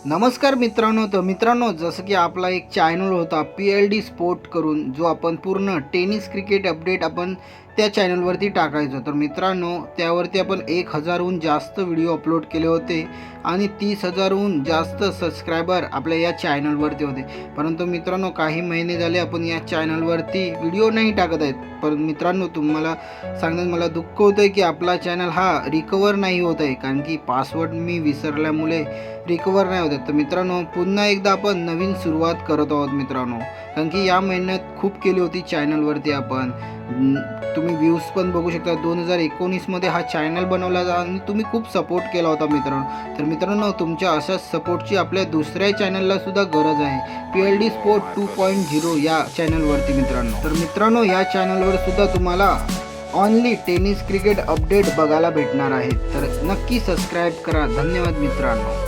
नमस्कार मित्रांनो. तर मित्रांनो, जसं की आपला एक चॅनल होता PLD स्पोर्ट करून, जो आपण पूर्ण टेनिस क्रिकेट अपडेट आपण त्या चॅनलवरती टाकायचो. तर मित्रांनो, त्यावरती आपण 1000हून जास्त व्हिडिओ अपलोड केले होते आणि 30,000हून जास्त सबस्क्रायबर आपल्या या चॅनलवरती होते. परंतु मित्रांनो, काही महिने झाले आपण या चॅनलवरती व्हिडिओ नाही टाकत आहेत. पण मित्रांनो, तुम्हाला सांगण्यात मला दुःख होतं आहे की आपला चॅनल हा रिकवर नाही होत आहे, कारण की पासवर्ड मी विसरल्यामुळे रिकवर नाही होत आहे. तर मित्रांनो, पुन्हा एकदा आपण नवीन सुरुवात करत आहोत मित्रांनो, कारण की या मेहनत खूप केली होती चॅनलवरती आपण. तुम्ही व्ह्यूज पण बघू शकता. 2019मध्ये हा चॅनल बनवला आणि तुम्ही खूप सपोर्ट केला होता मित्रांनो. तर मित्रांनो, तुमच्या अशाच सपोर्टची आपल्या दुसऱ्या चॅनलला सुद्धा गरज आहे, PLD स्पोर्ट 2.0 या चॅनलवरती मित्रांनो. तर मित्रांनो, या चॅनलवर सुद्धा तुम्हाला ऑनली टेनिस क्रिकेट अपडेट बघायला भेटणार आहेत. तर नक्की सबस्क्राईब करा. धन्यवाद मित्रांनो.